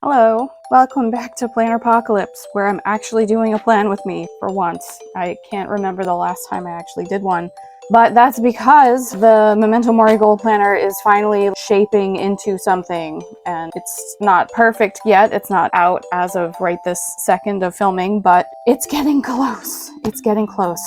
Hello, welcome back to Planner Apocalypse, where I'm actually doing a plan with me for once. I can't remember the last time I actually did one, but that's because the Memento Mori Goal Planner is finally shaping into something, and it's not perfect yet. It's not out as of right this second of filming, but it's getting close. It's getting close.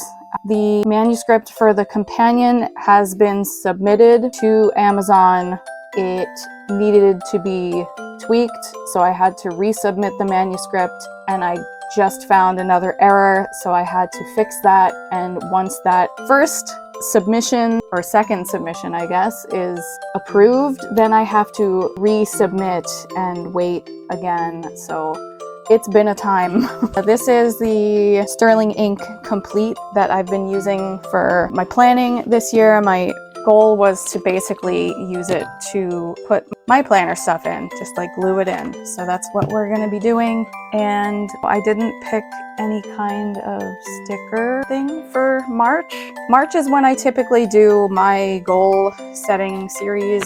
The manuscript for the companion has been submitted to Amazon. It needed to be tweaked, so I had to resubmit the manuscript, and I just found another error, so I had to fix that. And once that first submission, or second submission I guess, is approved, then I have to resubmit and wait again. So it's been a time. This is the Sterling ink complete that I've been using for my planning this year. My goal was to basically use it to put my planner stuff in, just like glue it in. So that's what we're going to be doing. And I didn't pick any kind of sticker thing for March. March is when I typically do my goal setting series.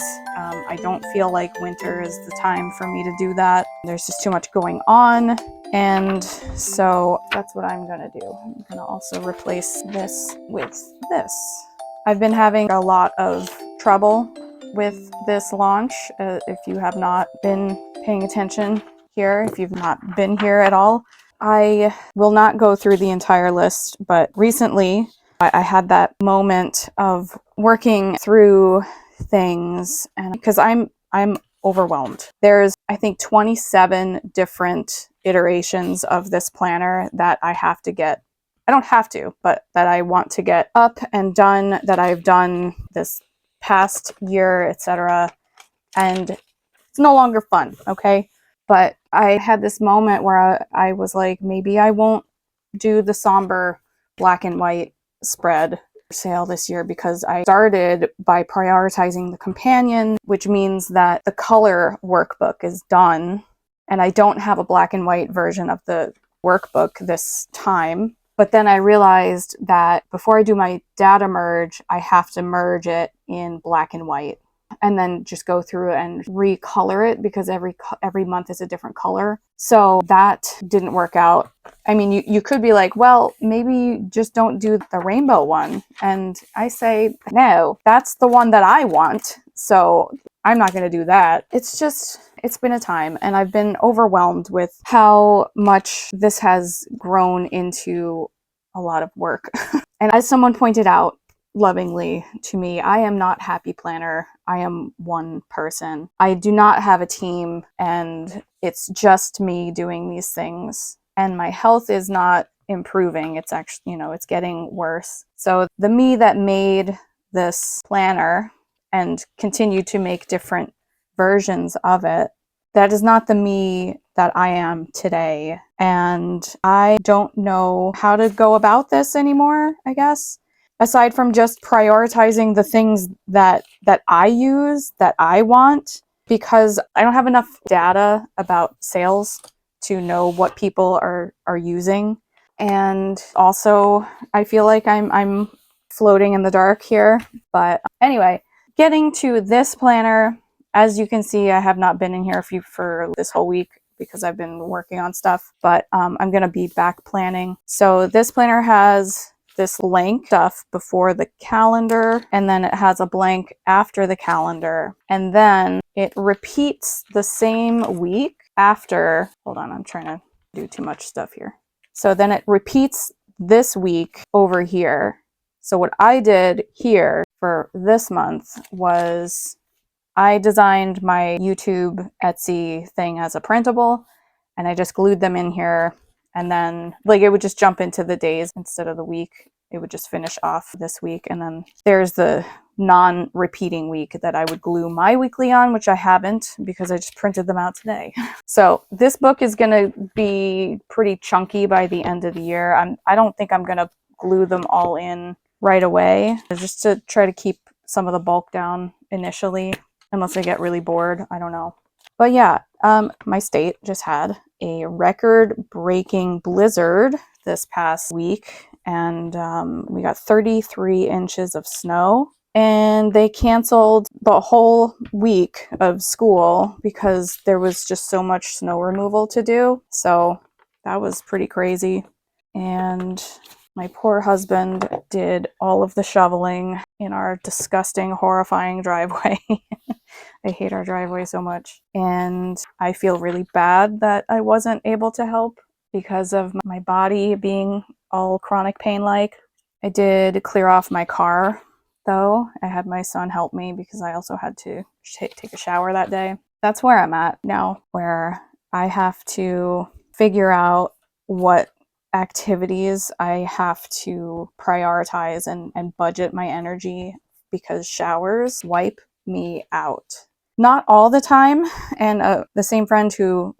I don't feel like winter is the time for me to do that. There's just too much going on. And so that's what I'm gonna do. I'm gonna also replace this with this. I've been having a lot of trouble with this launch. If you have not been paying attention here, if you've not been here at all, I will not go through the entire list, but recently I had that moment of working through things, and because I'm overwhelmed. There's, I think, 27 different iterations of this planner that I have to get. I don't have to, but that I want to get up and done, that I've done this past year, etc. And it's no longer fun, okay? But I had this moment where I was like, maybe I won't do the somber black and white spread sale this year, because I started by prioritizing the companion, which means that the color workbook is done, and I don't have a black and white version of the workbook this time. But then I realized that before I do my data merge, I have to merge it in black and white, and then just go through and recolor it, because every month is a different color. So that didn't work out. I mean, you could be like, well, maybe just don't do the rainbow one. And I say, no, that's the one that I want. So I'm not going to do that. It's been a time, and I've been overwhelmed with how much this has grown into a lot of work. And as someone pointed out lovingly to me, I am not Happy Planner. I am one person. I do not have a team, and it's just me doing these things. And my health is not improving. It's actually, it's getting worse. So the me that made this planner and continued to make different versions of it, that is not the me that I am today. And I don't know how to go about this anymore, I guess. Aside from just prioritizing the things that I use, that I want, because I don't have enough data about sales to know what people are using. And also, I feel like I'm floating in the dark here. But anyway, getting to this planner, as you can see, I have not been in here for this whole week because I've been working on stuff, but I'm going to be back planning. So this planner has this blank stuff before the calendar, and then it has a blank after the calendar, and then it repeats the same week after. Hold on, I'm trying to do too much stuff here. So then it repeats this week over here. So what I did here for this month was I designed my YouTube Etsy thing as a printable, and I just glued them in here. And then it would just jump into the days instead of the week. It would just finish off this week. And then there's the non-repeating week that I would glue my weekly on, which I haven't because I just printed them out today. So this book is going to be pretty chunky by the end of the year. I don't think I'm going to glue them all in right away, just to try to keep some of the bulk down initially, unless I get really bored. I don't know. But yeah, my state just had a record-breaking blizzard this past week, and we got 33 inches of snow. and they canceled the whole week of school because there was just so much snow removal to do. So that was pretty crazy. And my poor husband did all of the shoveling in our disgusting, horrifying driveway. I hate our driveway so much. And I feel really bad that I wasn't able to help because of my body being all chronic pain-like. I did clear off my car, though. I had my son help me because I also had to take a shower that day. That's where I'm at now, where I have to figure out what activities I have to prioritize and budget my energy, because showers wipe me out. Not all the time, and the same friend who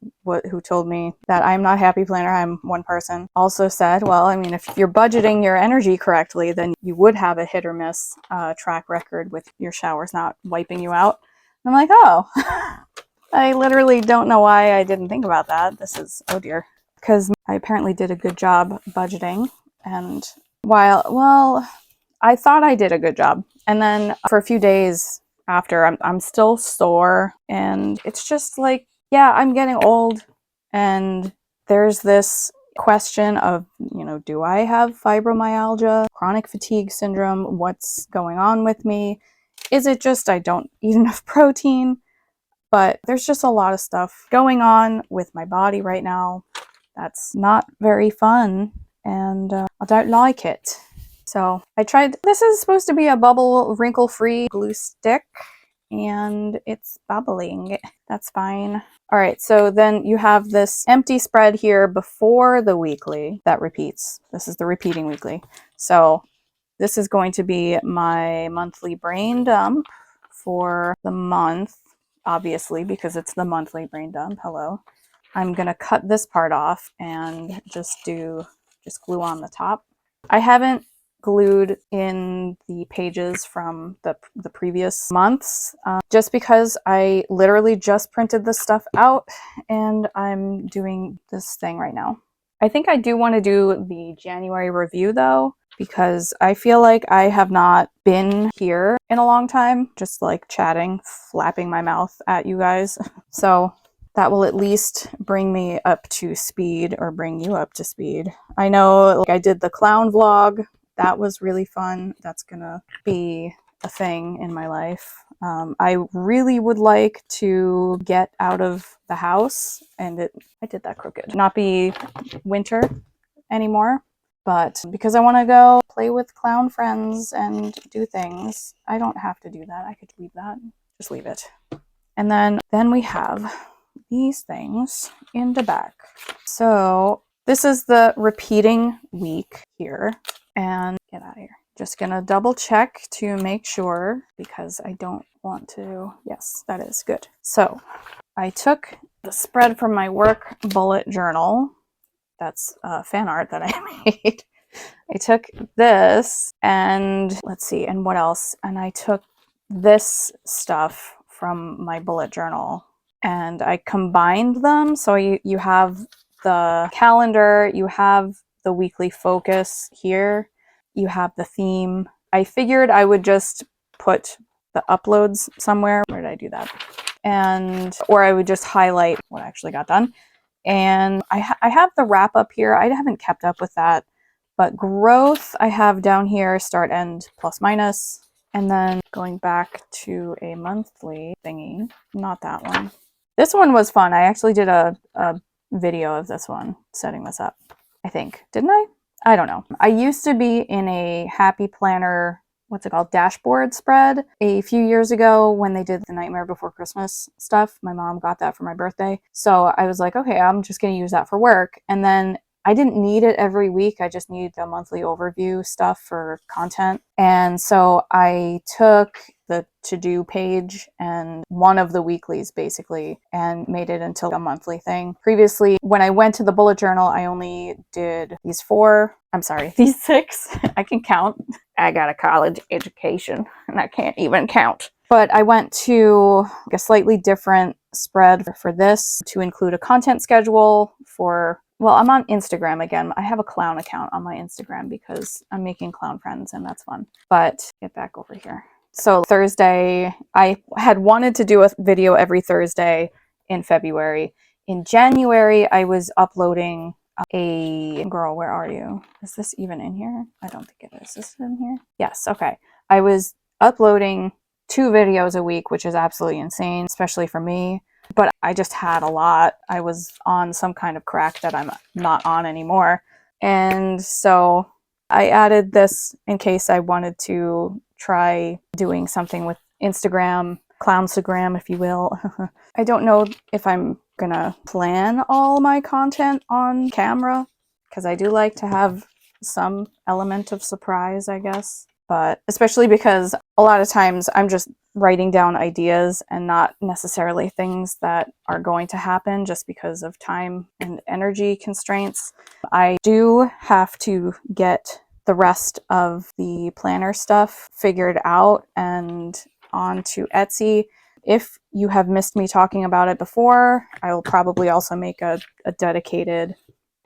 told me that I'm not happy planner, I'm one person, also said, well, I mean, if you're budgeting your energy correctly, then you would have a hit or miss track record with your showers not wiping you out. And I'm like, oh, I literally don't know why I didn't think about that. This is, oh dear. Because I apparently did a good job budgeting, and well, I thought I did a good job. And then for a few days after, I'm still sore, and it's just like, yeah, I'm getting old, and there's this question of, you know, do I have fibromyalgia, chronic fatigue syndrome? What's going on with me? Is it just I don't eat enough protein? But there's just a lot of stuff going on with my body right now that's not very fun, and I don't like it. So I tried, this is supposed to be a bubble wrinkle-free glue stick, and it's bubbling. That's fine. All right, so then you have this empty spread here before the weekly that repeats. This is the repeating weekly. So this is going to be my monthly brain dump for the month, obviously, because it's the monthly brain dump. Hello. I'm gonna cut this part off and just glue on the top. I haven't glued in the pages from the previous months, just because I literally just printed this stuff out and I'm doing this thing right now. I think I do want to do the January review though, because I feel like I have not been here in a long time, just like chatting, flapping my mouth at you guys. So that will at least bring me up to speed, or bring you up to speed. I know, like, I did the clown vlog. That was really fun. That's gonna be a thing in my life. I really would like to get out of the house, and I did that crooked. Not be winter anymore, but because I want to go play with clown friends and do things, I don't have to do that. I could leave that. Just leave it. And then we have these things in the back. So this is the repeating week here, and get out of here. Just gonna double check to make sure, because I don't want to. Yes, that is good. So I took the spread from my work bullet journal. That's fan art that I made. I took this, and let's see, and what else? And I took this stuff from my bullet journal, and I combined them. So you have the calendar, you have the weekly focus here, you have the theme. I figured I would just put the uploads somewhere. Where did I do that? Or I would just highlight what I actually got done. And I have the wrap up here. I haven't kept up with that, but growth I have down here, start, end, plus, minus. And then going back to a monthly thingy, not that one. This one was fun. I actually did a video of this one, setting this up, I think. Didn't I? I don't know. I used to be in a Happy Planner, what's it called, dashboard spread a few years ago when they did the Nightmare Before Christmas stuff. My mom got that for my birthday. So I was like, okay, I'm just going to use that for work. And then I didn't need it every week. I just needed the monthly overview stuff for content. And so I took the to-do page and one of the weeklies basically and made it into a monthly thing. Previously, when I went to the bullet journal, I only did these these 6. I can count. I got a college education and I can't even count. But I went to a slightly different spread for this to include a content schedule for, well, I'm on Instagram again. I have a clown account on my Instagram because I'm making clown friends and that's fun. But get back over here So Thursday, I had wanted to do a video every Thursday in February. In January, I was uploading girl, where are you? Is this even in here? I don't think it is. Is it in here? Yes, okay. I was uploading 2 videos a week, which is absolutely insane, especially for me. But I just had a lot. I was on some kind of crack that I'm not on anymore. And so I added this in case I wanted to try doing something with Instagram, Clownstagram, if you will. I don't know if I'm gonna plan all my content on camera, because I do like to have some element of surprise, I guess. But especially because a lot of times I'm just writing down ideas and not necessarily things that are going to happen just because of time and energy constraints. I do have to get the rest of the planner stuff figured out and onto Etsy. If you have missed me talking about it before, I will probably also make a dedicated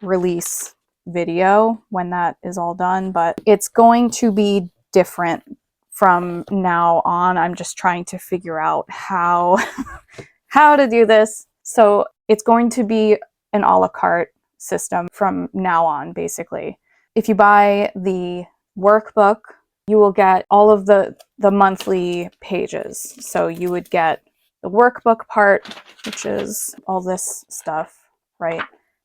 release video when that is all done, but it's going to be different from now on. I'm just trying to figure out how to do this. So it's going to be an a la carte system from now on, basically. If you buy the workbook, you will get all of the monthly pages. So you would get the workbook part, which is all this stuff, right?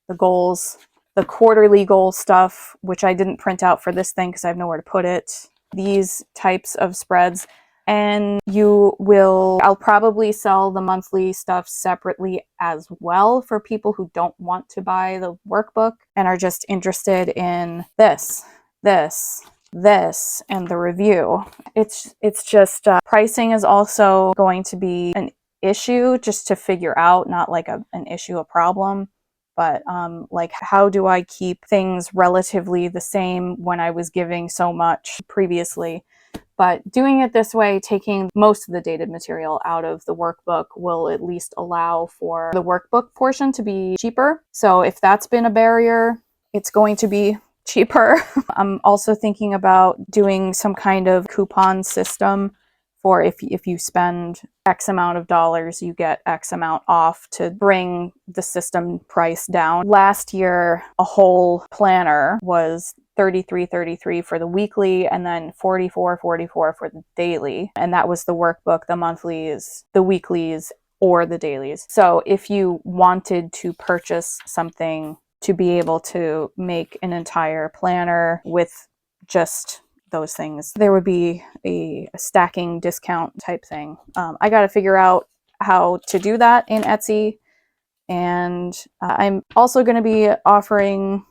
The goals, the quarterly goal stuff, which I didn't print out for this thing because I have nowhere to put it. These types of spreads. And I'll probably sell the monthly stuff separately as well for people who don't want to buy the workbook and are just interested in this, and the review. It's just pricing is also going to be an issue just to figure out, not like an issue, a problem, but like how do I keep things relatively the same when I was giving so much previously. But doing it this way, taking most of the dated material out of the workbook, will at least allow for the workbook portion to be cheaper. So if that's been a barrier, it's going to be cheaper. I'm also thinking about doing some kind of coupon system for if you spend X amount of dollars, you get X amount off to bring the system price down. Last year, a whole planner was $33.33 for the weekly, and then $44.44 for the daily. And that was the workbook, the monthlies, the weeklies, or the dailies. So if you wanted to purchase something to be able to make an entire planner with just those things, there would be a stacking discount type thing. I got to figure out how to do that in Etsy. And I'm also going to be offering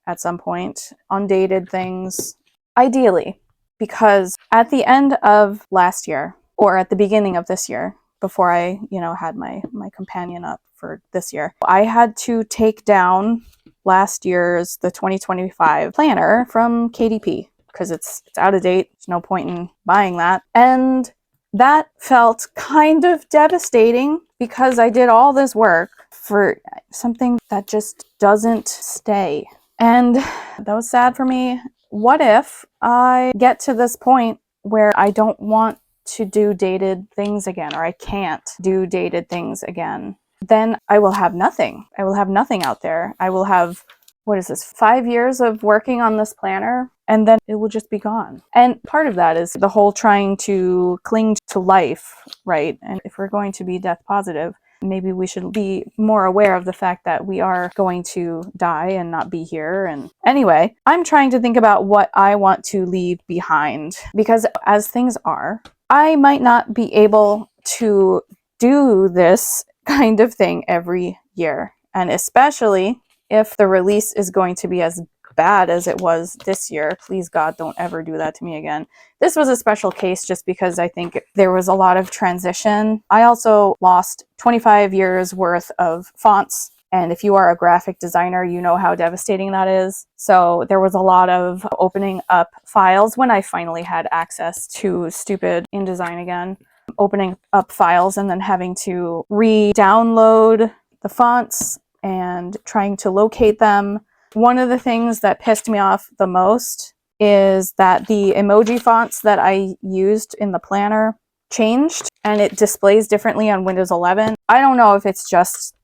at some point undated things, ideally, because at the end of last year, or at the beginning of this year, before I had my companion up for this year, I had to take down last year's, the 2025 planner from KDP because it's out of date. There's no point in buying that. And that felt kind of devastating because I did all this work for something that just doesn't stay. And that was sad for me. What if I get to this point where I don't want to do dated things again, or I can't do dated things again? Then I will have nothing. I will have nothing out there. I will have, 5 years of working on this planner, and then it will just be gone. And part of that is the whole trying to cling to life, right? And if we're going to be death positive, maybe we should be more aware of the fact that we are going to die and not be here. And anyway, I'm trying to think about what I want to leave behind, because as things are, I might not be able to do this kind of thing every year. And especially if the release is going to be as bad as it was this year. Please God, don't ever do that to me again. This was a special case just because I think there was a lot of transition. I also lost 25 years worth of fonts. And if you are a graphic designer, you know how devastating that is. So there was a lot of opening up files when I finally had access to stupid InDesign again. Opening up files and then having to re-download the fonts and trying to locate them. One of the things that pissed me off the most is that the emoji fonts that I used in the planner changed, and it displays differently on Windows 11. I don't know if it's just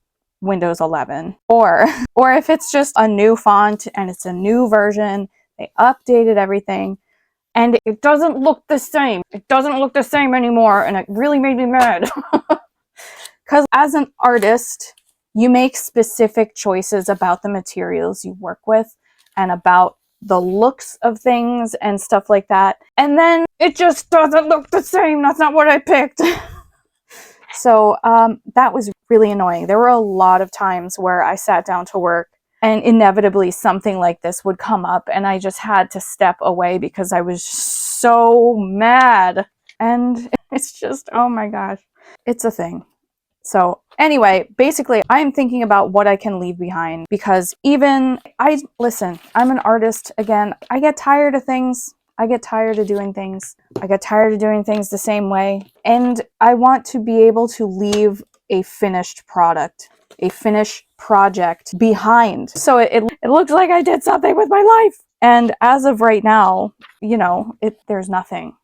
Windows 11 or if it's just a new font and it's a new version. They updated everything and it doesn't look the same. It doesn't look the same anymore, and it really made me mad. Because as an artist, you make specific choices about the materials you work with and about the looks of things and stuff like that. And then it just doesn't look the same. That's not what I picked. So that was really annoying. There were a lot of times where I sat down to work and inevitably something like this would come up and I just had to step away because I was so mad. And it's just, oh my gosh, it's a thing. So anyway, basically, I'm thinking about what I can leave behind because listen, I'm an artist again. I get tired of things. I get tired of doing things. I get tired of doing things the same way. And I want to be able to leave a finished product, a finished project behind. So it looks like I did something with my life. And as of right now, you know, there's nothing.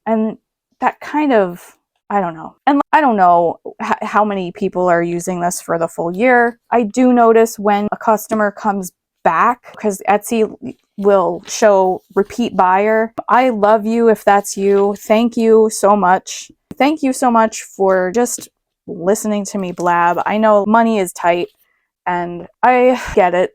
And that kind of, I don't know. And I don't know how many people are using this for the full year. I do notice when a customer comes back, because Etsy will show repeat buyer. I love you if that's you. Thank you so much. Thank you so much for just listening to me blab. I know money is tight and I get it.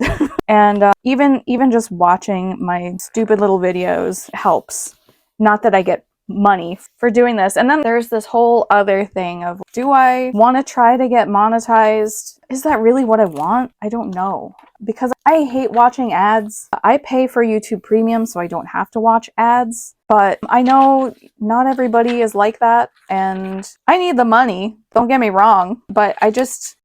And even just watching my stupid little videos helps. Not that I get money for doing this. And then there's this whole other thing of, do I want to try to get monetized? Is that really what I want? I don't know, because I hate watching ads. I pay for YouTube Premium so I don't have to watch ads, but I know not everybody is like that, and I need the money, don't get me wrong, but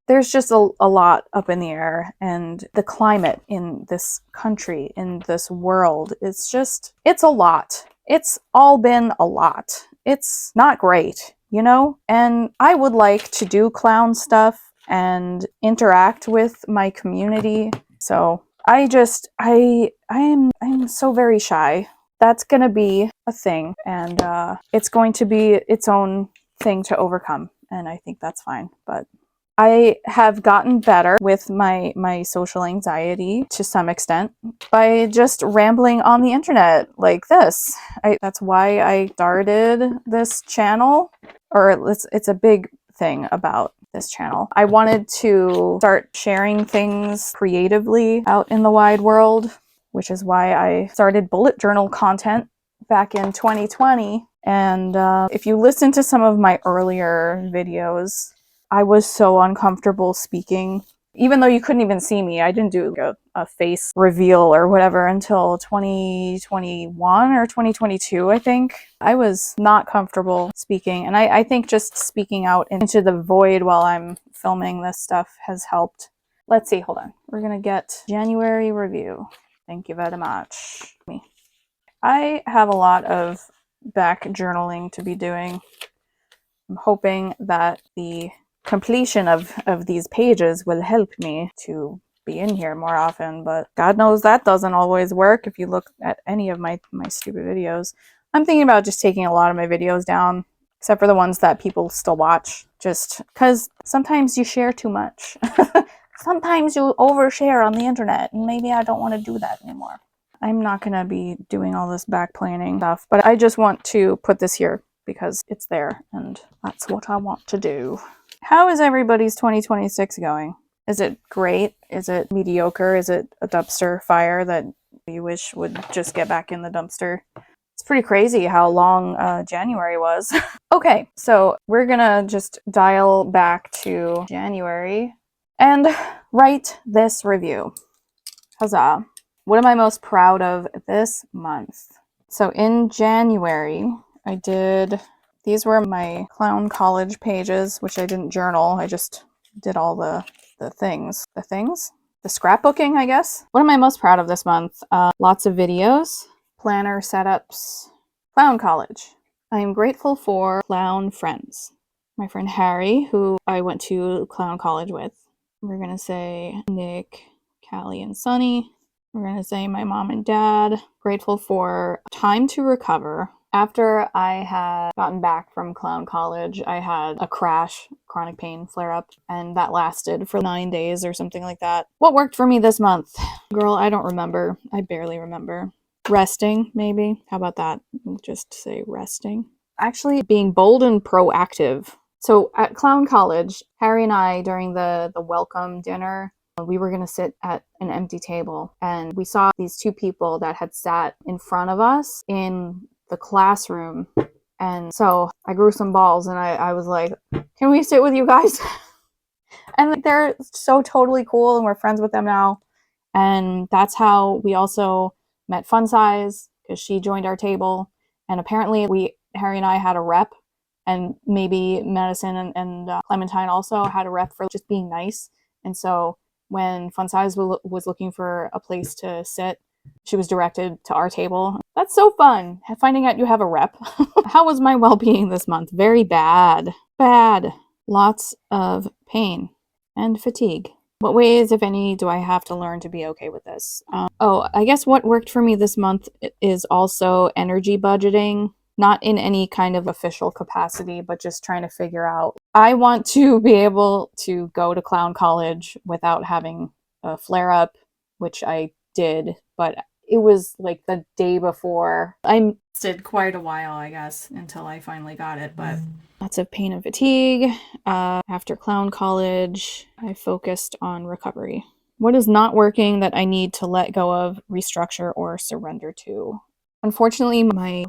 there's just a lot up in the air, and the climate in this country, in this world, it's a lot. It's all been a lot. It's not great, you know? And I would like to do clown stuff and interact with my community. So I'm so very shy. That's gonna be a thing, and it's going to be its own thing to overcome, and I think that's fine. But I have gotten better with my social anxiety to some extent by just rambling on the internet like this. That's why I started this channel, or it's a big thing about this channel. I wanted to start sharing things creatively out in the wide world, which is why I started bullet journal content back in 2020. And if you listen to some of my earlier videos, I was so uncomfortable speaking. Even though you couldn't even see me, I didn't do a face reveal or whatever until 2021 or 2022, I think. I was not comfortable speaking, and I think just speaking out into the void while I'm filming this stuff has helped. Let's see, hold on. We're gonna get January review. Thank you very much. I have a lot of back journaling to be doing. I'm hoping that the completion of these pages will help me to be in here more often, but God knows that doesn't always work if you look at any of my stupid videos. I'm thinking about just taking a lot of my videos down, except for the ones that people still watch, just because sometimes you share too much. Sometimes you overshare on the internet, and maybe I don't want to do that anymore. I'm not going to be doing all this back planning stuff, but I just want to put this here because it's there, and that's what I want to do. How is everybody's 2026 going? Is it great? Is it mediocre? Is it a dumpster fire that you wish would just get back in the dumpster? It's pretty crazy how long January was. Okay, so we're gonna just dial back to January and write this review. Huzzah. What am I most proud of this month? So in January, these were my clown college pages, which I didn't journal. I just did all the things. The scrapbooking, I guess. What am I most proud of this month? Lots of videos, planner setups, clown college. I am grateful for clown friends. My friend Harry, who I went to clown college with. We're going to say Nick, Callie, and Sunny. We're going to say my mom and dad. Grateful for time to recover. After I had gotten back from clown college, I had a crash, chronic pain flare-up, and that lasted for 9 days or something like that. What worked for me this month? Girl, I don't remember. I barely remember. Resting, maybe? How about that? Just say resting. Actually, being bold and proactive. So at clown college, Harry and I, during the welcome dinner, we were going to sit at an empty table, and we saw these two people that had sat in front of us in the classroom. And so I grew some balls and I was like, can we sit with you guys? And they're so totally cool, and we're friends with them now. And that's how we also met Fun Size, because she joined our table. And apparently Harry and I had a rep, and maybe Madison and Clementine also had a rep for just being nice. And so when Fun Size was looking for a place to sit, she was directed to our table. That's so fun, finding out you have a rep. How was my well-being this month? Very bad. Bad. Lots of pain and fatigue. What ways, if any, do I have to learn to be okay with this? I guess what worked for me this month is also energy budgeting. Not in any kind of official capacity, but just trying to figure out. I want to be able to go to clown college without having a flare-up, which I did, but it was like the day before. I did quite a while, I guess, until I finally got it, but lots of pain and fatigue. After clown college, I focused on recovery. What is not working that I need to let go of, restructure, or surrender to? Unfortunately, my,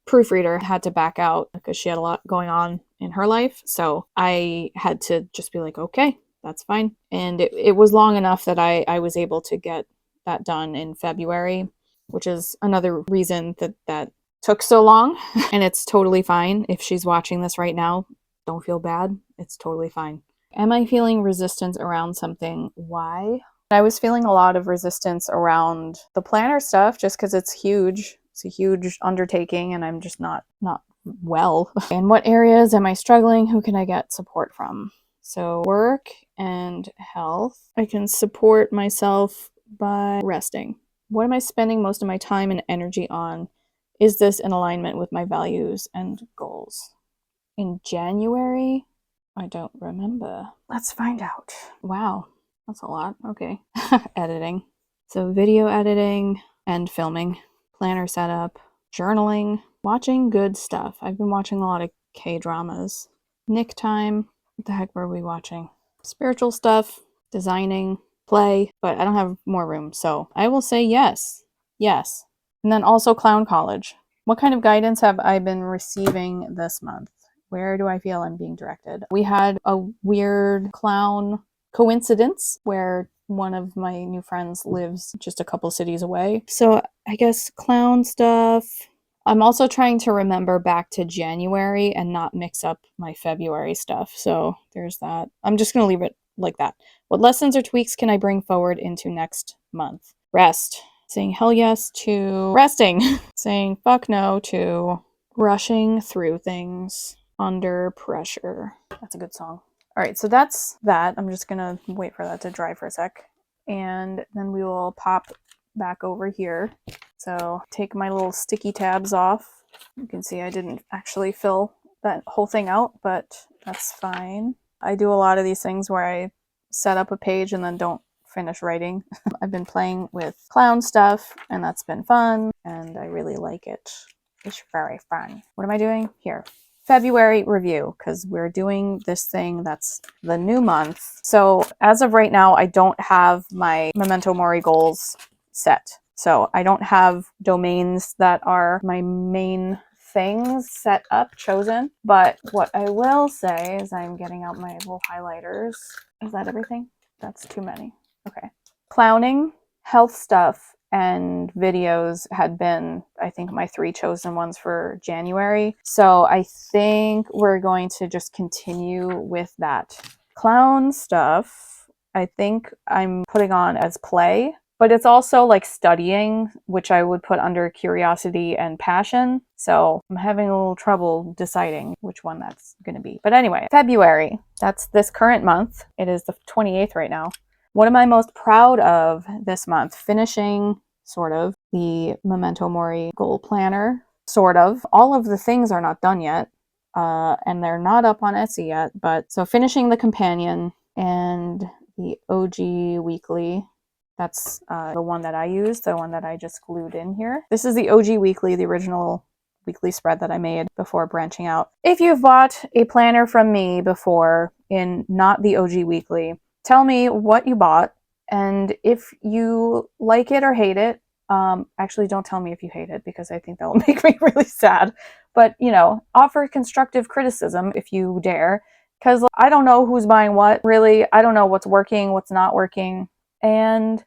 proofreader had to back out because she had a lot going on in her life. So I had to just be like, okay, that's fine. And it was long enough that I was able to get that done in February, which is another reason that took so long. And it's totally fine. If she's watching this right now, don't feel bad. It's totally fine. Am I feeling resistance around something? Why? I was feeling a lot of resistance around the planner stuff just because it's huge. It's a huge undertaking and I'm just not well. In what areas am I struggling? Who can I get support from? So work and health. I can support myself by resting. What am I spending most of my time and energy on? Is this in alignment with my values and goals? In January? I don't remember. Let's find out. Wow, that's a lot. Okay. Editing. So video editing and filming. Planner setup, journaling, watching good stuff. I've been watching a lot of K-dramas. Nick time. What the heck were we watching? Spiritual stuff, designing, play, but I don't have more room, so I will say yes. Yes. And then also clown college. What kind of guidance have I been receiving this month? Where do I feel I'm being directed? We had a weird clown coincidence where one of my new friends lives just a couple cities away. So I guess clown stuff. I'm also trying to remember back to January and not mix up my February stuff. So there's that. I'm just going to leave it like that. What lessons or tweaks can I bring forward into next month? Rest. Saying hell yes to resting. Saying fuck no to rushing through things under pressure. That's a good song. All right, so that's that. I'm just gonna wait for that to dry for a sec. And then we will pop back over here. So take my little sticky tabs off. You can see I didn't actually fill that whole thing out, but that's fine. I do a lot of these things where I set up a page and then don't finish writing. I've been playing with clown stuff and that's been fun and I really like it. It's very fun. What am I doing? Here. February review, because we're doing this thing that's the new month. So as of right now, I don't have my Memento Mori goals set. So I don't have domains that are my main things set up, chosen. But what I will say is I'm getting out my little highlighters. Is that everything? That's too many. Okay. Clowning, health stuff, and videos had been, I think, my 3 chosen ones for January. So I think we're going to just continue with that. Clown stuff, I think I'm putting on as play, but it's also like studying, which I would put under curiosity and passion. So I'm having a little trouble deciding which one that's going to be. But anyway, February, that's this current month. It is the 28th right now. What am I most proud of this month? Finishing, sort of, the Memento Mori Goal Planner, sort of. All of the things are not done yet, and they're not up on Etsy yet, but so finishing the companion and the OG Weekly. That's the one that I use, the one that I just glued in here. This is the OG Weekly, the original weekly spread that I made before branching out. If you've bought a planner from me before in not the OG Weekly, tell me what you bought, and if you like it or hate it. Actually, don't tell me if you hate it, because I think that will make me really sad. But, you know, offer constructive criticism if you dare, because I don't know who's buying what, really. I don't know what's working, what's not working. And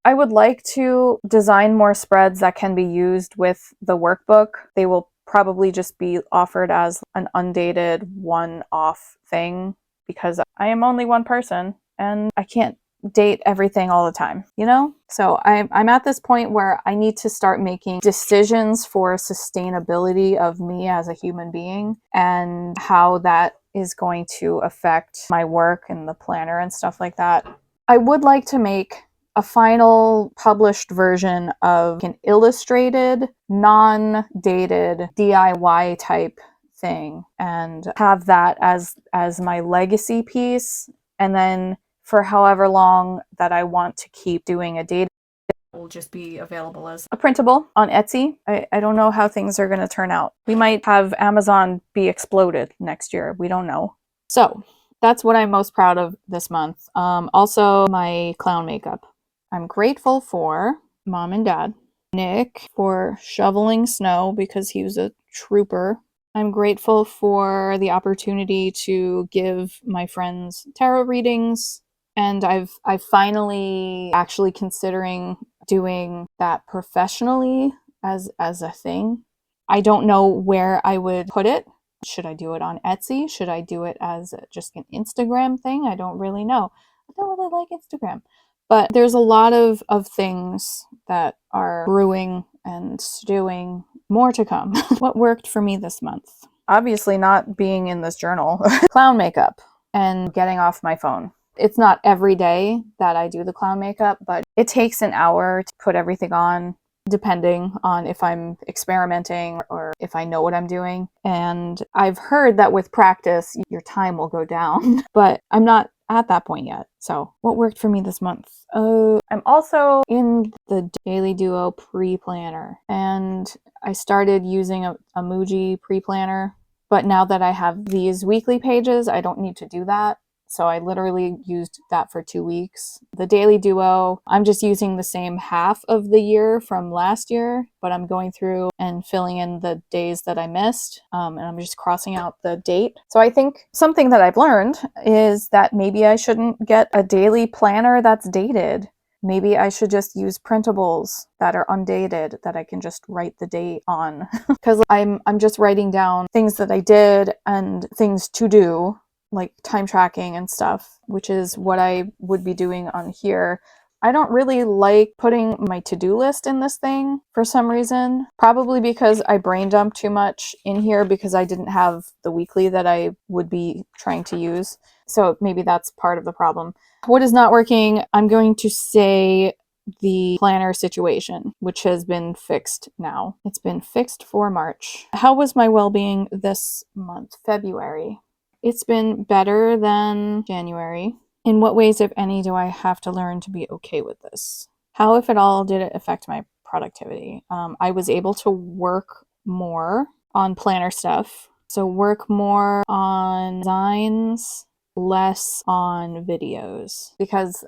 I would like to design more spreads that can be used with the workbook. They will probably just be offered as an undated one-off thing, because I am only one person and I can't date everything all the time, you know? So I'm at this point where I need to start making decisions for sustainability of me as a human being, and how that is going to affect my work and the planner and stuff like that. I would like to make a final published version of an illustrated, non-dated DIY type thing, and have that as my legacy piece. And then for however long that I want to keep doing a dated, it will just be available as a printable on Etsy. I don't know how things are going to turn out. We might have Amazon be exploded next year. We don't know. So that's what I'm most proud of this month. Also, my clown makeup. I'm grateful for Mom and Dad. Nick for shoveling snow because he was a trooper. I'm grateful for the opportunity to give my friends tarot readings. And I've finally actually considering doing that professionally as a thing. I don't know where I would put it. Should I do it on Etsy? Should I do it as just an Instagram thing? I don't really know. I don't really like Instagram. But there's a lot of things that are brewing and stewing. More to come. What worked for me this month? Obviously not being in this journal. Clown makeup and getting off my phone. It's not every day that I do the clown makeup, but it takes an hour to put everything on, depending on if I'm experimenting or if I know what I'm doing. And I've heard that with practice, your time will go down, but I'm not at that point yet. So what worked for me this month? I'm also in the Daily Duo pre-planner, and I started using a Muji pre-planner, but now that I have these weekly pages, I don't need to do that. So I literally used that for 2 weeks. The Daily Duo, I'm just using the same half of the year from last year, but I'm going through and filling in the days that I missed, and I'm just crossing out the date. So I think something that I've learned is that maybe I shouldn't get a daily planner that's dated. Maybe I should just use printables that are undated that I can just write the date on. Because I'm just writing down things that I did and things to do, like time tracking and stuff, which is what I would be doing on here. I don't really like putting my to-do list in this thing for some reason, probably because I brain dump too much in here because I didn't have the weekly that I would be trying to use. So maybe that's part of the problem. What is not working? I'm going to say the planner situation, which has been fixed now. It's been fixed for March. How was my well-being this month, February? It's been better than January. In what ways, if any, do I have to learn to be okay with this? How, if at all, did it affect my productivity? I was able to work more on planner stuff. So work more on designs, less on videos. Because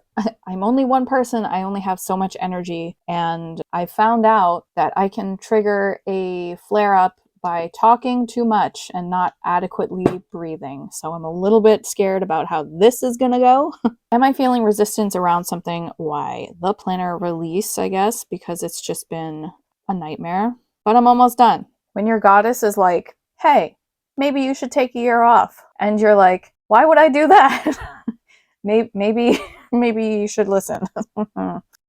I'm only one person, I only have so much energy. And I found out that I can trigger a flare-up by talking too much and not adequately breathing. So I'm a little bit scared about how this is gonna go. Am I feeling resistance around something? Why? The planner release, I guess, because it's just been a nightmare. But I'm almost done. When your goddess is like, hey, maybe you should take a year off. And you're like, why would I do that? maybe you should listen.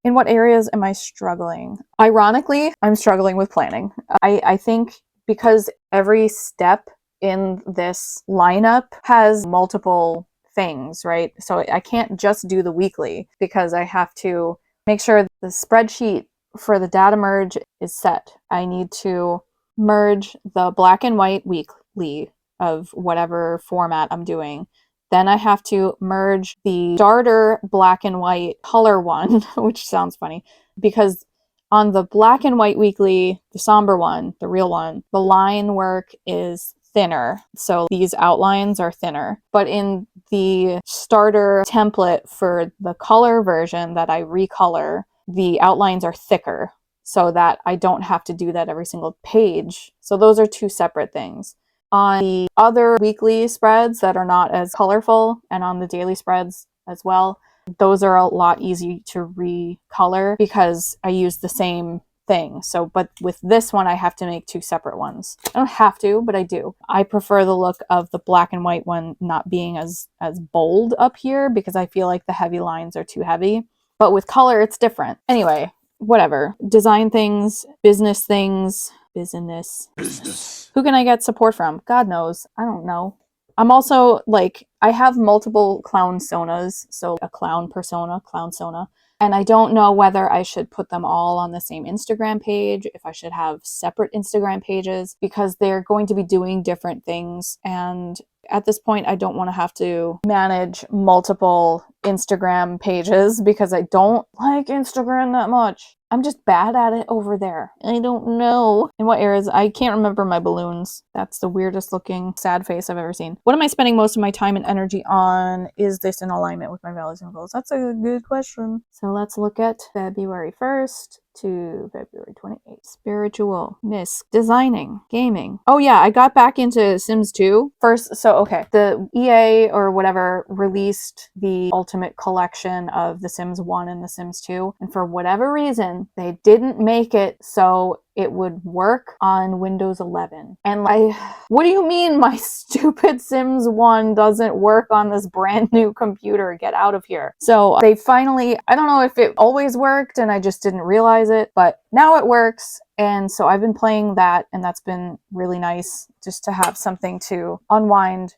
In what areas am I struggling? Ironically, I'm struggling with planning. I think because every step in this lineup has multiple things, right? So I can't just do the weekly because I have to make sure the spreadsheet for the data merge is set. I need to merge the black and white weekly of whatever format I'm doing. Then I have to merge the starter black and white color one, which sounds funny, because on the black and white weekly, the somber one, the real one, the line work is thinner. So these outlines are thinner. But in the starter template for the color version that I recolor, the outlines are thicker so that I don't have to do that every single page. So those are two separate things. On the other weekly spreads that are not as colorful, and on the daily spreads as well, those are a lot easier to recolor because I use the same thing. So, but with this one, I have to make two separate ones. I don't have to, but I do. I prefer the look of the black and white one not being as bold up here because I feel like the heavy lines are too heavy. But with color, it's different. Anyway, whatever. Design things, business things, business. Who can I get support from? God knows. I don't know. I'm also like, I have multiple clown sonas, so a clown persona, clown sona, and I don't know whether I should put them all on the same Instagram page, if I should have separate Instagram pages, because they're going to be doing different things. And at this point, I don't want to have to manage multiple Instagram pages because I don't like Instagram that much. I'm just bad at it over there. I don't know. In what areas? I can't remember my balloons. That's the weirdest looking sad face I've ever seen. What am I spending most of my time and energy on? Is this in alignment with my values and goals? That's a good question. So let's look at February 1st to February 28th. Spiritual, misc, designing, gaming. Oh yeah, I got back into Sims 2 first. So okay, the EA or whatever released the ultimate collection of the Sims 1 and the Sims 2, and for whatever reason they didn't make it so it would work on Windows 11. And like, what do you mean my stupid Sims 1 doesn't work on this brand new computer? Get out of here. So they finally, I don't know if it always worked and I just didn't realize it, but now it works. And so I've been playing that, and that's been really nice just to have something to unwind.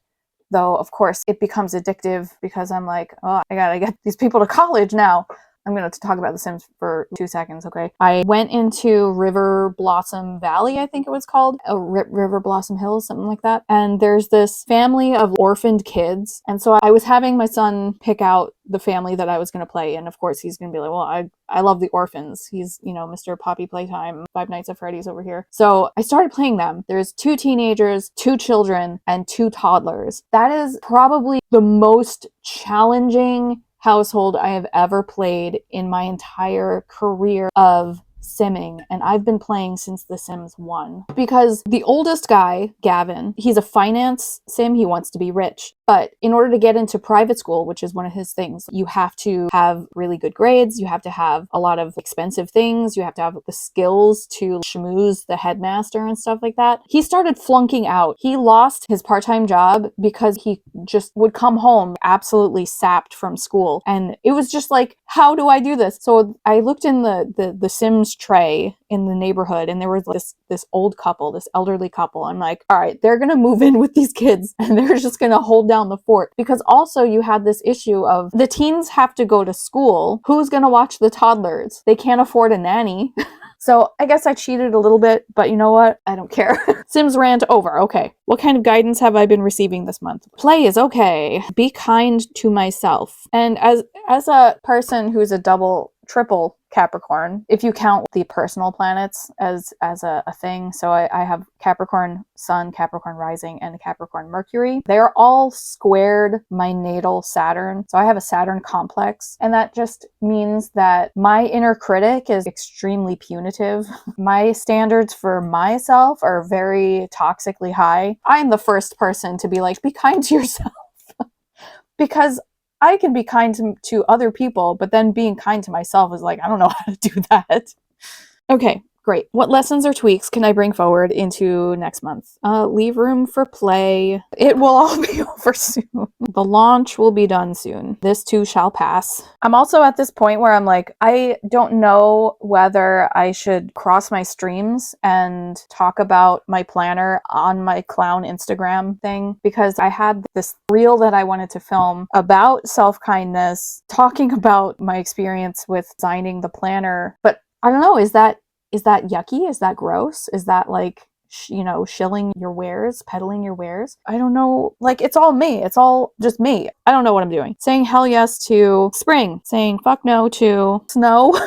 Though, of course, it becomes addictive because I'm like, oh, I gotta get these people to college now. I'm going to talk about The Sims for 2 seconds, okay? I went into River Blossom Valley, I think it was called. River Blossom Hills, something like that. And there's this family of orphaned kids. And so I was having my son pick out the family that I was going to play. And of course, he's going to be like, well, I love the orphans. He's, you know, Mr. Poppy Playtime, Five Nights at Freddy's over here. So I started playing them. There's 2 teenagers, 2 children, and 2 toddlers. That is probably the most challenging household I have ever played in my entire career of simming, and I've been playing since The Sims 1. Because the oldest guy, Gavin, he's a finance sim, he wants to be rich. But in order to get into private school, which is one of his things, you have to have really good grades, you have to have a lot of expensive things, you have to have the skills to schmooze the headmaster and stuff like that. He started flunking out. He lost his part-time job because he just would come home absolutely sapped from school. And it was just like, how do I do this? So I looked in the Sims tray in the neighborhood, and there was this old couple, this elderly couple. I'm like, all right, they're gonna move in with these kids and they're just gonna hold down the fort. Because also you had this issue of the teens have to go to school. Who's gonna watch the toddlers? They can't afford a nanny. So I guess I cheated a little bit, but you know what? I don't care. Sims rant over. Okay. What kind of guidance have I been receiving this month? Play is okay. Be kind to myself. And as a person who's a triple Capricorn, if you count the personal planets as a thing. So I have Capricorn Sun, Capricorn Rising, and Capricorn Mercury. They're all squared my natal Saturn. So I have a Saturn complex, and that just means that my inner critic is extremely punitive. My standards for myself are very toxically high. I'm the first person to be like, be kind to yourself. Because I can be kind to other people, but then being kind to myself is like, I don't know how to do that. Okay, Great. What lessons or tweaks can I bring forward into next month? Leave room for play. It will all be over soon. The launch will be done soon. This too shall pass. I'm also at this point where I'm like, I don't know whether I should cross my streams and talk about my planner on my clown Instagram thing, because I had this reel that I wanted to film about self-kindness, talking about my experience with designing the planner. But I don't know, is that yucky? Is that gross? Is that like, shilling your wares, peddling your wares? I don't know. Like, it's all me. It's all just me. I don't know what I'm doing. Saying hell yes to spring. Saying fuck no to snow.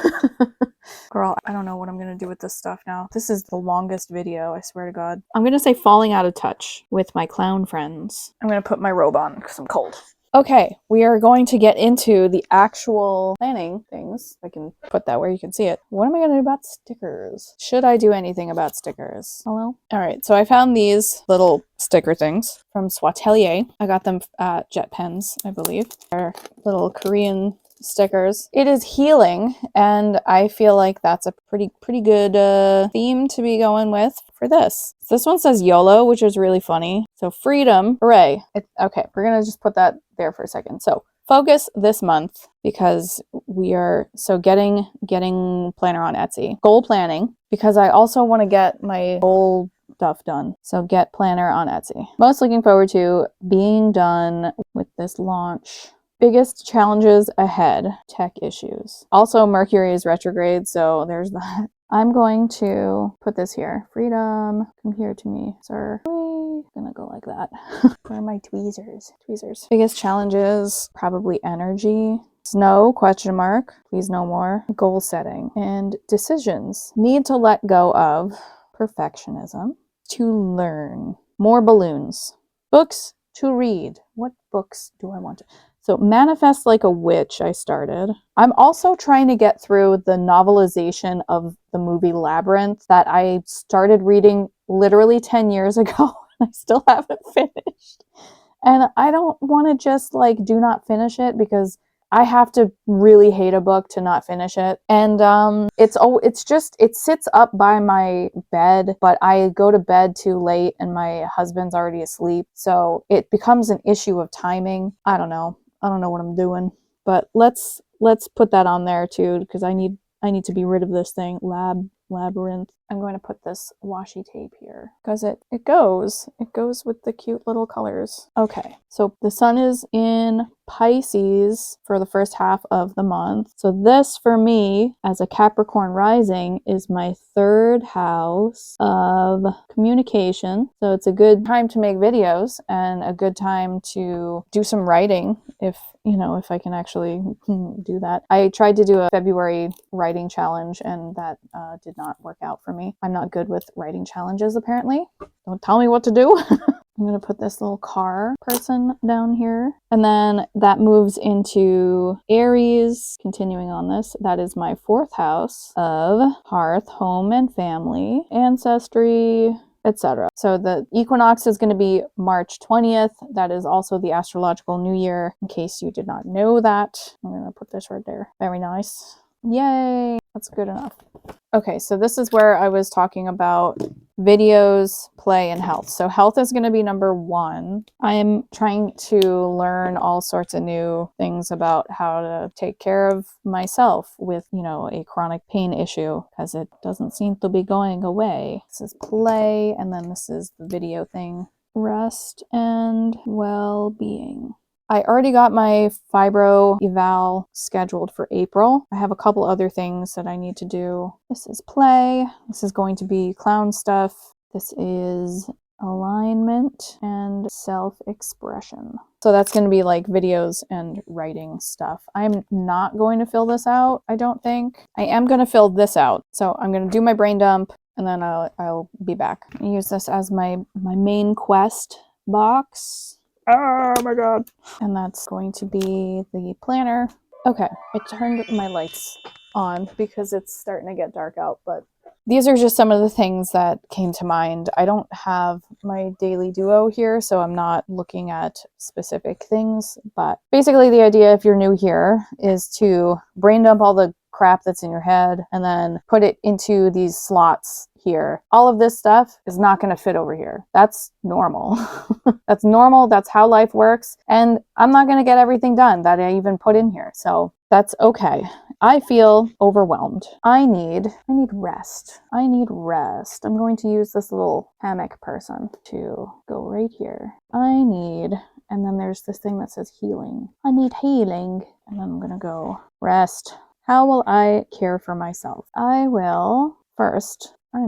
Girl, I don't know what I'm gonna do with this stuff now. This is the longest video, I swear to God. I'm gonna say falling out of touch with my clown friends. I'm gonna put my robe on because I'm cold. Okay, we are going to get into the actual planning things. I can put that where you can see it. What am I going to do about stickers? Should I do anything about stickers? Hello? All right, so I found these little sticker things from 𝖒𝖊𝖓𝖓𝖙. I got them at Jet Pens, I believe. They're little Korean stickers. It is healing, and I feel like that's a pretty good theme to be going with for this. This one says YOLO, which is really funny. So freedom, hooray. Okay, we're gonna just put that there for a second. So focus this month, because we are getting planner on Etsy. Goal planning, because I also want to get my goal stuff done. So get planner on Etsy. Most looking forward to being done with this launch. Biggest challenges ahead, tech issues. Also, Mercury is retrograde, so there's that. I'm going to put this here. Freedom, come here to me, sir. I'm gonna go like that. Where are my tweezers? Biggest challenges, probably energy. Snow, question mark, please no more. Goal setting and decisions. Need to let go of perfectionism. To learn. More balloons. Books to read. What books do I want to... So Manifest Like a Witch, I started. I'm also trying to get through the novelization of the movie Labyrinth that I started reading literally 10 years ago. I still haven't finished. And I don't want to just like do not finish it, because I have to really hate a book to not finish it. And it sits up by my bed, but I go to bed too late and my husband's already asleep. So it becomes an issue of timing. I don't know what I'm doing, but let's put that on there too, because I need to be rid of this thing. Labyrinth. I'm going to put this washi tape here because it goes with the cute little colors. Okay, so the sun is in Pisces for the first half of the month. So this for me as a Capricorn rising is my third house of communication. So it's a good time to make videos and a good time to do some writing if I can actually do that. I tried to do a February writing challenge and that did not work out for me. I'm not good with writing challenges apparently. Don't tell me what to do. I'm going to put this little car person down here. And then that moves into Aries. Continuing on this, that is my fourth house of hearth, home and family, ancestry, etc. So the equinox is going to be March 20th. That is also the astrological new year, in case you did not know that. I'm going to put this right there. Very nice. Yay! That's good enough. Okay, so this is where I was talking about videos, play, and health. So health is going to be number 1. I am trying to learn all sorts of new things about how to take care of myself with, a chronic pain issue, because it doesn't seem to be going away. This is play, and then this is the video thing. Rest and well-being. I already got my fibro eval scheduled for April. I have a couple other things that I need to do. This is play. This is going to be clown stuff. This is alignment and self-expression. So that's going to be like videos and writing stuff. I'm not going to fill this out, I don't think. I am going to fill this out. So I'm going to do my brain dump and then I'll be back. I use this as my main quest box. Oh my god. And that's going to be the planner. Okay, I turned my lights on because it's starting to get dark out, but these are just some of the things that came to mind. I don't have my daily duo here, so I'm not looking at specific things, but basically the idea, if you're new here, is to brain dump all the crap that's in your head and then put it into these slots here. All of this stuff is not going to fit over here. That's normal. That's normal. That's how life works. And I'm not going to get everything done that I even put in here. So that's okay. I feel overwhelmed. I need rest. I need rest. I'm going to use this little hammock person to go right here. And then there's this thing that says healing. I need healing. And then I'm going to go rest. How will I care for myself? I'm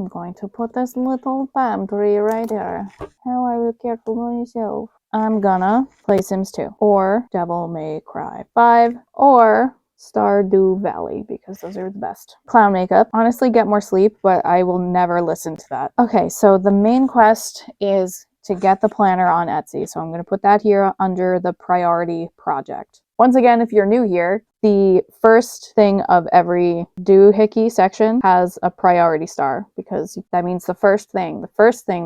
going to put this little palm tree right here. How I will care for myself. I'm gonna play Sims 2 or Devil May Cry 5 or Stardew Valley because those are the best. Clown makeup. Honestly, get more sleep, but I will never listen to that. Okay, so the main quest is to get the planner on Etsy. So I'm going to put that here under the priority project. Once again, if you're new here, the first thing of every doohickey section has a priority star because that means the first thing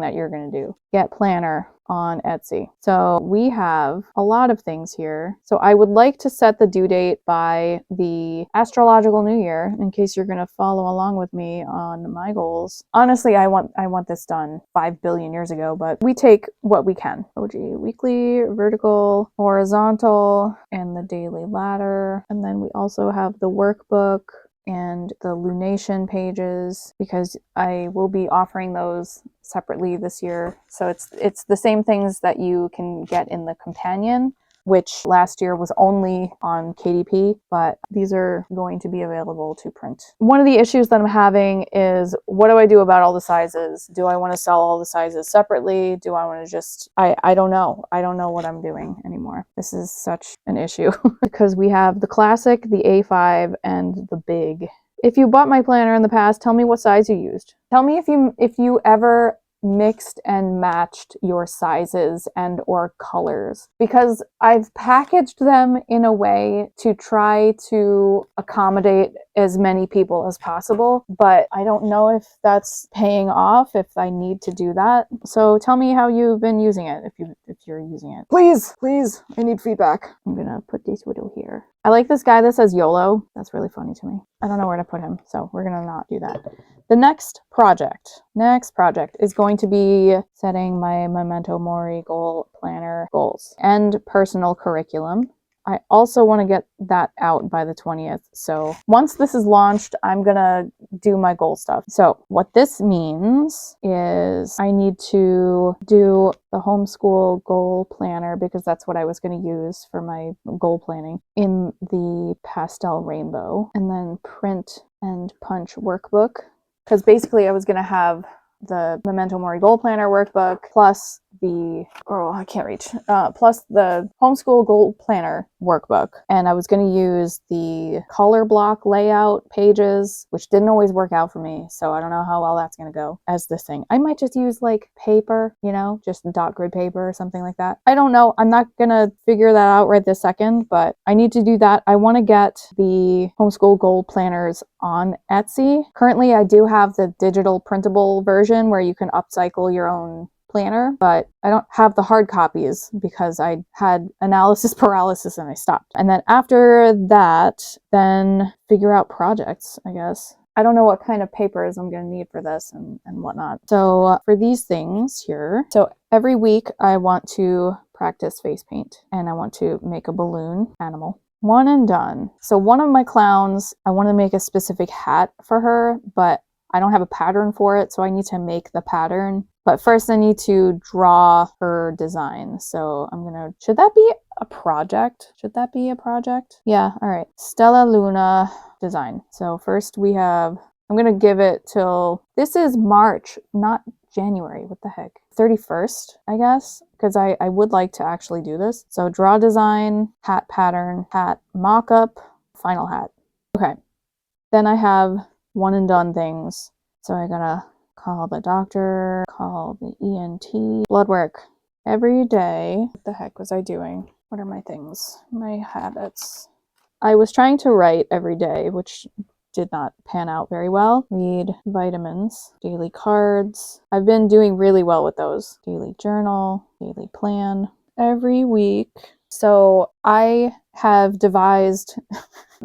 that you're going to do. Get planner on Etsy. So we have a lot of things here. So I would like to set the due date by the astrological new year in case you're going to follow along with me on my goals. Honestly, I want this done 5 billion years ago, but we take what we can. OG weekly, vertical, horizontal, and the daily ladder. And then we also have the workbook and the lunation pages because I will be offering those separately this year. So it's the same things that you can get in the companion, which last year was only on KDP, but these are going to be available to print. One of the issues that I'm having is what do I do about all the sizes? Do I want to sell all the sizes separately? Do I want to just, I don't know. I don't know what I'm doing anymore. This is such an issue because we have the classic, the A5, and the big. If you bought my planner in the past, tell me what size you used. Tell me if you ever mixed and matched your sizes and or colors because I've packaged them in a way to try to accommodate as many people as possible, but I don't know if that's paying off, if I need to do that. So tell me how you've been using it if you're using it. Please, I need feedback. I'm gonna put this widow here. I like this guy that says YOLO. That's really funny to me. I don't know where to put him, so we're gonna not do that. The next project is going to be setting my Memento Mori Goal Planner goals and personal curriculum. I also want to get that out by the 20th. So once this is launched, I'm going to do my goal stuff. So what this means is I need to do the homeschool goal planner because that's what I was going to use for my goal planning in the pastel rainbow, and then print and punch workbook. Because basically I was going to have the Memento Mori Goal Planner workbook plus the, plus the Homeschool Goal Planner workbook. And I was going to use the color block layout pages, which didn't always work out for me. So I don't know how well that's going to go as this thing. I might just use like paper, just dot grid paper or something like that. I don't know. I'm not going to figure that out right this second, but I need to do that. I want to get the Homeschool Goal Planners on Etsy. Currently, I do have the digital printable version where you can upcycle your own planner, but I don't have the hard copies because I had analysis paralysis and I stopped. And then after that, then figure out projects, I guess. I don't know what kind of papers I'm going to need for this and whatnot. So for these things here, so every week I want to practice face paint and I want to make a balloon animal. One and done. So one of my clowns, I want to make a specific hat for her, but I don't have a pattern for it, so I need to make the pattern. But first I need to draw her design. So should that be a project? Yeah, all right. Stella Luna design. So first I'm going to give it till, this is March, not January. What the heck? 31st, I guess, because I would like to actually do this. So draw design, hat pattern, hat mock-up, final hat. Okay. Then I have one and done things. So I gotta call the doctor, call the ENT, blood work every day. What the heck was I doing? What are my things? My habits. I was trying to write every day, which did not pan out very well. Read vitamins, daily cards. I've been doing really well with those. Daily journal, daily plan every week. So I have devised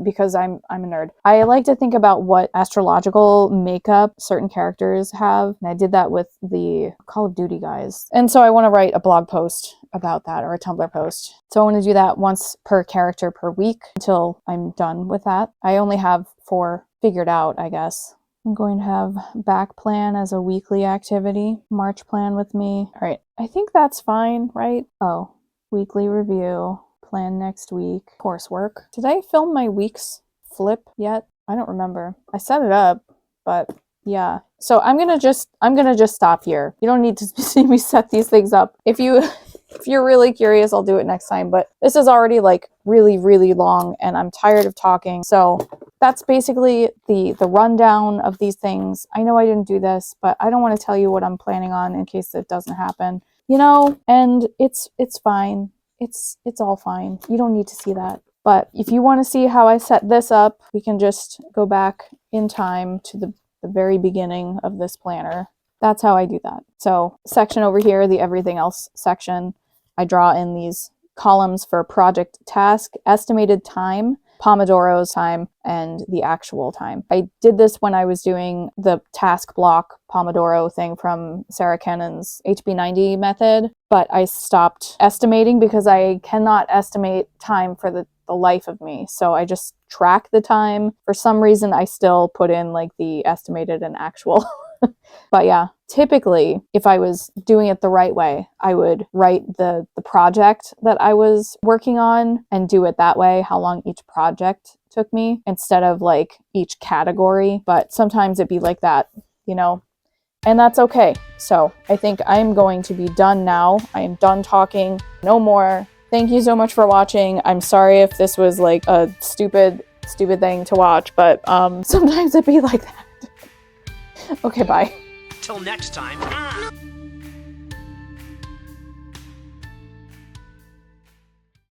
because I'm a nerd. I like to think about what astrological makeup certain characters have, and I did that with the Call of Duty guys. And so I want to write a blog post about that, or a Tumblr post. So I want to do that once per character per week until I'm done with that. I only have 4 figured out, I guess. I'm going to have back plan as a weekly activity, March plan with me. All right, I think that's fine, right? Oh, weekly review, plan next week, coursework. Did I film my week's flip yet? I don't remember. I set it up, but yeah. So I'm gonna just stop here. You don't need to see me set these things up. If you're really curious, I'll do it next time, but this is already like really long and I'm tired of talking. So that's basically the rundown of these things. I know I didn't do this, but I don't want to tell you what I'm planning on in case it doesn't happen, you know, and it's fine. It's all fine. You don't need to see that. But if you want to see how I set this up, we can just go back in time to the very beginning of this planner. That's how I do that. So section over here, the everything else section, I draw in these columns for project task, estimated time, Pomodoro's time, and the actual time. I did this when I was doing the task block Pomodoro thing from Sarah Cannon's 𝖍𝖎𝖓𝖙 method, but I stopped estimating because I cannot estimate time for the life of me. So I just track the time. For some reason, I still put in like the estimated and actual. But yeah, typically, if I was doing it the right way, I would write the project that I was working on and do it that way, how long each project took me, instead of like each category. But sometimes it'd be like that, you know, and that's okay. So I think I'm going to be done now. I am done talking. No more. Thank you so much for watching. I'm sorry if this was like a stupid thing to watch, but sometimes it'd be like that. Okay, bye. Till next time.